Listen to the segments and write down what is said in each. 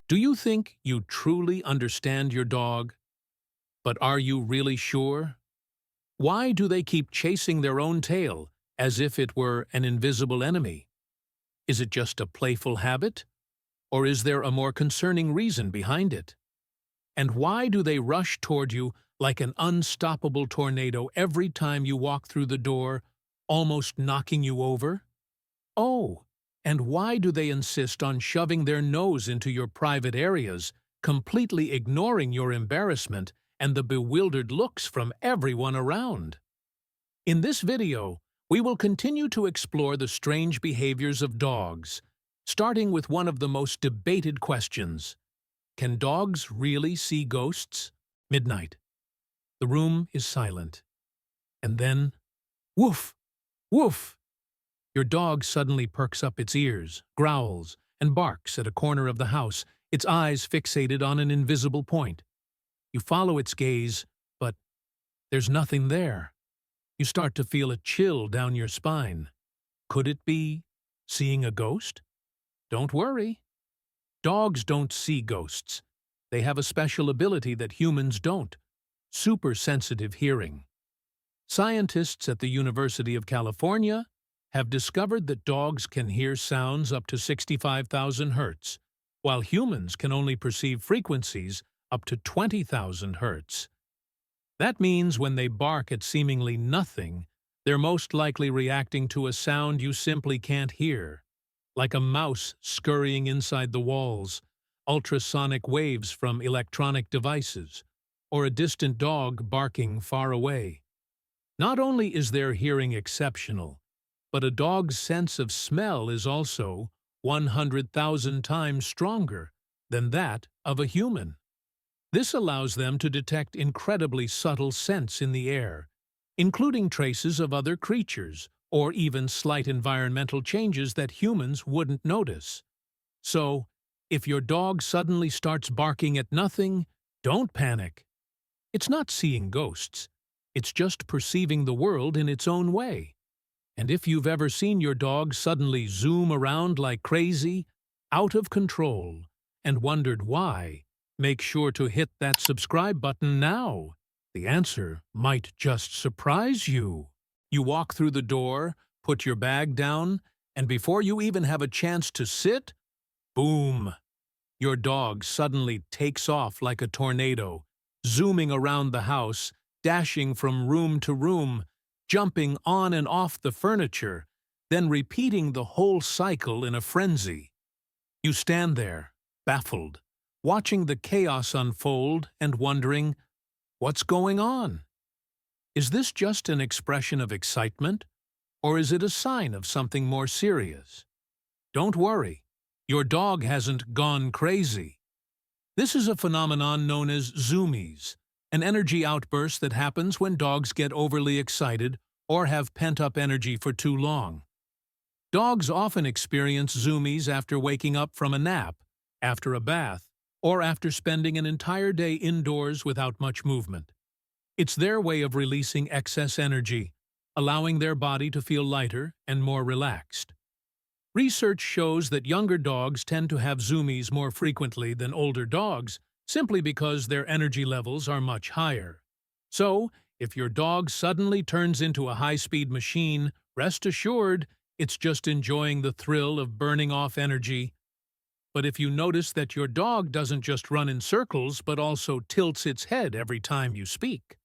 Do you think you truly understand your dog? But are you really sure? Why do they keep chasing their own tail as if it were an invisible enemy? Is it just a playful habit? Or is there a more concerning reason behind it? And why do they rush toward you like an unstoppable tornado every time you walk through the door, almost knocking you over? Oh, and why do they insist on shoving their nose into your private areas, completely ignoring your embarrassment and the bewildered looks from everyone around? In this video, we will continue to explore the strange behaviors of dogs, starting with one of the most debated questions. Can dogs really see ghosts? Midnight. The room is silent. And then, woof, woof! Your dog suddenly perks up its ears, growls, and barks at a corner of the house, its eyes fixated on an invisible point. You follow its gaze, but there's nothing there. You start to feel a chill down your spine. Could it be seeing a ghost? Don't worry. Dogs don't see ghosts. They have a special ability that humans don't: super-sensitive hearing. Scientists at the University of California have discovered that dogs can hear sounds up to 65,000 hertz, while humans can only perceive frequencies up to 20,000 hertz. That means when they bark at seemingly nothing, they're most likely reacting to a sound you simply can't hear, like a mouse scurrying inside the walls, ultrasonic waves from electronic devices, or a distant dog barking far away. Not only is their hearing exceptional, but a dog's sense of smell is also 100,000 times stronger than that of a human. This allows them to detect incredibly subtle scents in the air, including traces of other creatures or even slight environmental changes that humans wouldn't notice. So, if your dog suddenly starts barking at nothing, don't panic. It's not seeing ghosts. It's just perceiving the world in its own way. And if you've ever seen your dog suddenly zoom around like crazy, out of control, and wondered why, make sure to hit that subscribe button now. The answer might just surprise you. You walk through the door, put your bag down, and before you even have a chance to sit, boom! Your dog suddenly takes off like a tornado, zooming around the house, dashing from room to room, jumping on and off the furniture, then repeating the whole cycle in a frenzy. You stand there, baffled, watching the chaos unfold and wondering, what's going on? Is this just an expression of excitement, or is it a sign of something more serious? Don't worry, your dog hasn't gone crazy. This is a phenomenon known as Zoomies, an energy outburst that happens when dogs get overly excited or have pent-up energy for too long. Dogs often experience Zoomies after waking up from a nap, after a bath, or after spending an entire day indoors without much movement. It's their way of releasing excess energy, allowing their body to feel lighter and more relaxed. Research shows that younger dogs tend to have Zoomies more frequently than older dogs, simply because their energy levels are much higher. So, if your dog suddenly turns into a high-speed machine, rest assured it's just enjoying the thrill of burning off energy. But if you notice that your dog doesn't just run in circles but also tilts its head every time you speak,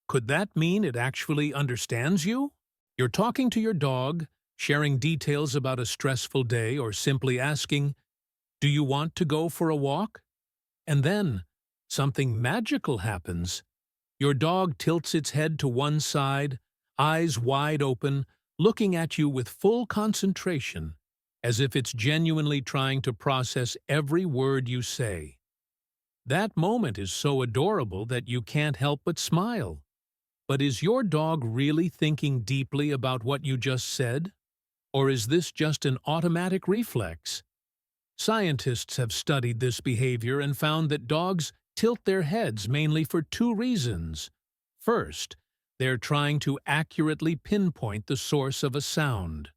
could that mean it actually understands you? You're talking to your dog, sharing details about a stressful day, or simply asking, "Do you want to go for a walk?" And then, something magical happens. Your dog tilts its head to one side, eyes wide open, looking at you with full concentration, as if it's genuinely trying to process every word you say. That moment is so adorable that you can't help but smile. But is your dog really thinking deeply about what you just said? Or is this just an automatic reflex? Scientists have studied this behavior and found that dogs tilt their heads mainly for two reasons. First, they're trying to accurately pinpoint the source of a sound.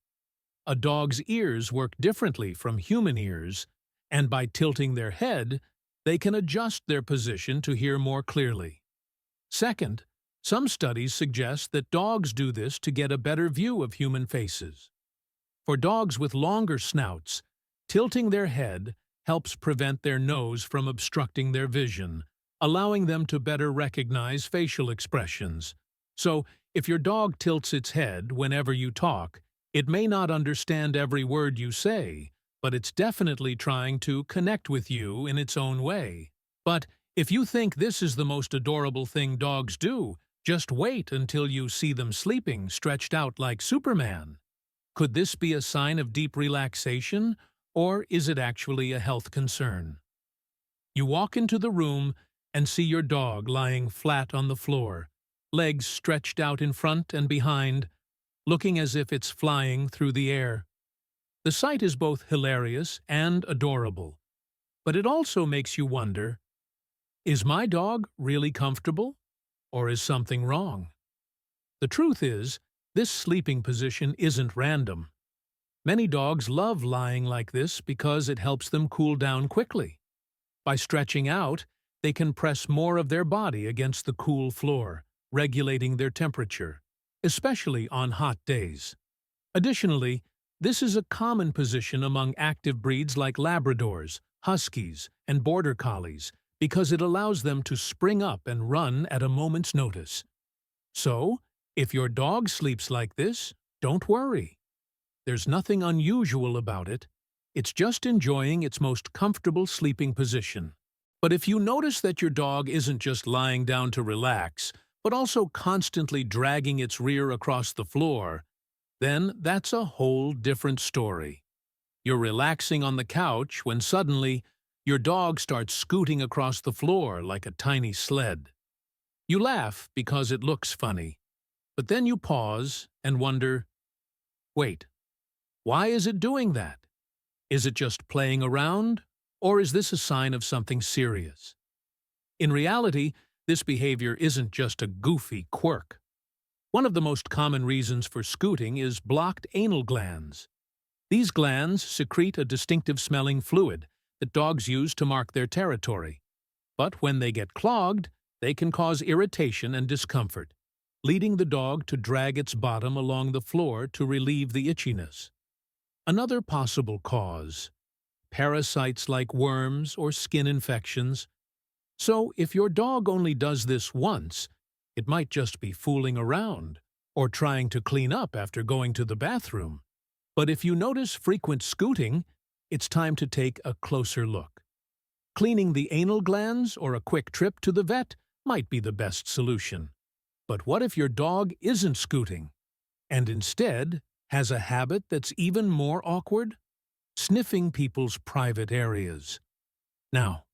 A dog's ears work differently from human ears, and by tilting their head, they can adjust their position to hear more clearly. Second, some studies suggest that dogs do this to get a better view of human faces. For dogs with longer snouts, tilting their head helps prevent their nose from obstructing their vision, allowing them to better recognize facial expressions. So, if your dog tilts its head whenever you talk, it may not understand every word you say, but it's definitely trying to connect with you in its own way. But if you think this is the most adorable thing dogs do, just wait until you see them sleeping stretched out like Superman. Could this be a sign of deep relaxation, or is it actually a health concern? You walk into the room and see your dog lying flat on the floor, legs stretched out in front and behind, looking as if it's flying through the air. The sight is both hilarious and adorable, but it also makes you wonder, is my dog really comfortable, or is something wrong? The truth is, this sleeping position isn't random. Many dogs love lying like this because it helps them cool down quickly. By stretching out, they can press more of their body against the cool floor, regulating their temperature, especially on hot days. Additionally, this is a common position among active breeds like Labradors, Huskies, and Border Collies because it allows them to spring up and run at a moment's notice. So, if your dog sleeps like this, don't worry. There's nothing unusual about it. It's just enjoying its most comfortable sleeping position. But if you notice that your dog isn't just lying down to relax, but also constantly dragging its rear across the floor, then that's a whole different story. You're relaxing on the couch when suddenly your dog starts scooting across the floor like a tiny sled. You laugh because it looks funny, but then you pause and wonder, wait, why is it doing that? Is it just playing around, or is this a sign of something serious? In reality, this behavior isn't just a goofy quirk. One of the most common reasons for scooting is blocked anal glands. These glands secrete a distinctive smelling fluid that dogs use to mark their territory. But when they get clogged, they can cause irritation and discomfort, leading the dog to drag its bottom along the floor to relieve the itchiness. Another possible cause: parasites like worms or skin infections. So if your dog only does this once, it might just be fooling around or trying to clean up after going to the bathroom. But if you notice frequent scooting, it's time to take a closer look. Cleaning the anal glands or a quick trip to the vet might be the best solution. But what if your dog isn't scooting, and instead has a habit that's even more awkward? Sniffing people's private areas. Now,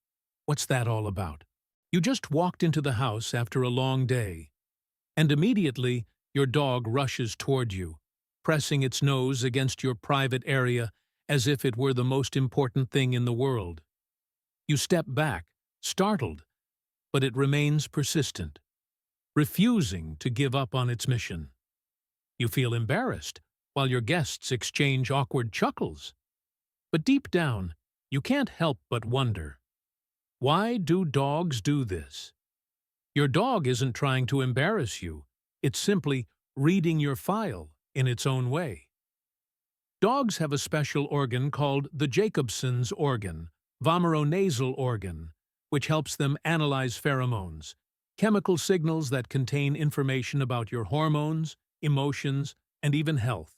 what's that all about? You just walked into the house after a long day, and immediately your dog rushes toward you, pressing its nose against your private area as if it were the most important thing in the world. You step back, startled, but it remains persistent, refusing to give up on its mission. You feel embarrassed, while your guests exchange awkward chuckles. But deep down, you can't help but wonder, why do dogs do this? Your dog isn't trying to embarrass you. It's simply reading your file in its own way. Dogs have a special organ called the Jacobson's organ, vomeronasal organ, which helps them analyze pheromones, chemical signals that contain information about your hormones, emotions, and even health.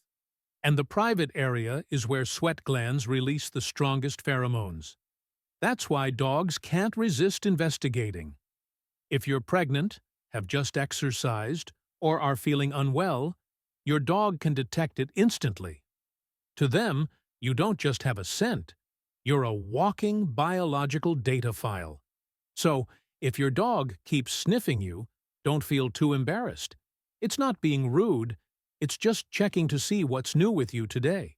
And the private area is where sweat glands release the strongest pheromones. That's why dogs can't resist investigating. If you're pregnant, have just exercised, or are feeling unwell, your dog can detect it instantly. To them, you don't just have a scent, you're a walking biological data file. So, if your dog keeps sniffing you, don't feel too embarrassed. It's not being rude, it's just checking to see what's new with you today.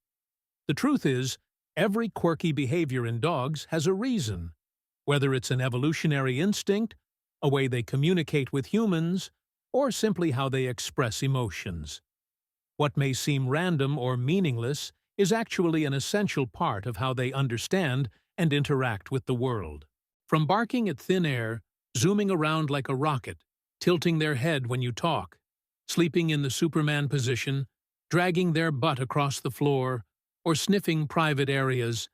The truth is, every quirky behavior in dogs has a reason, whether it's an evolutionary instinct, a way they communicate with humans, or simply how they express emotions. What may seem random or meaningless is actually an essential part of how they understand and interact with the world. From barking at thin air, zooming around like a rocket, tilting their head when you talk, sleeping in the Superman position, dragging their butt across the floor, or sniffing private areas,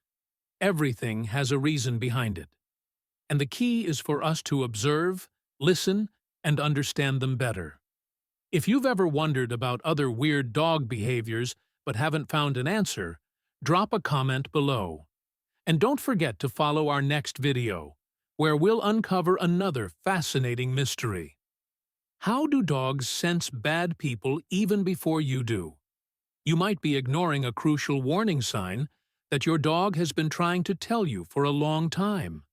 everything has a reason behind it. And the key is for us to observe, listen, and understand them better. If you've ever wondered about other weird dog behaviors but haven't found an answer, drop a comment below. And don't forget to follow our next video, where we'll uncover another fascinating mystery. How do dogs sense bad people even before you do? You might be ignoring a crucial warning sign that your dog has been trying to tell you for a long time.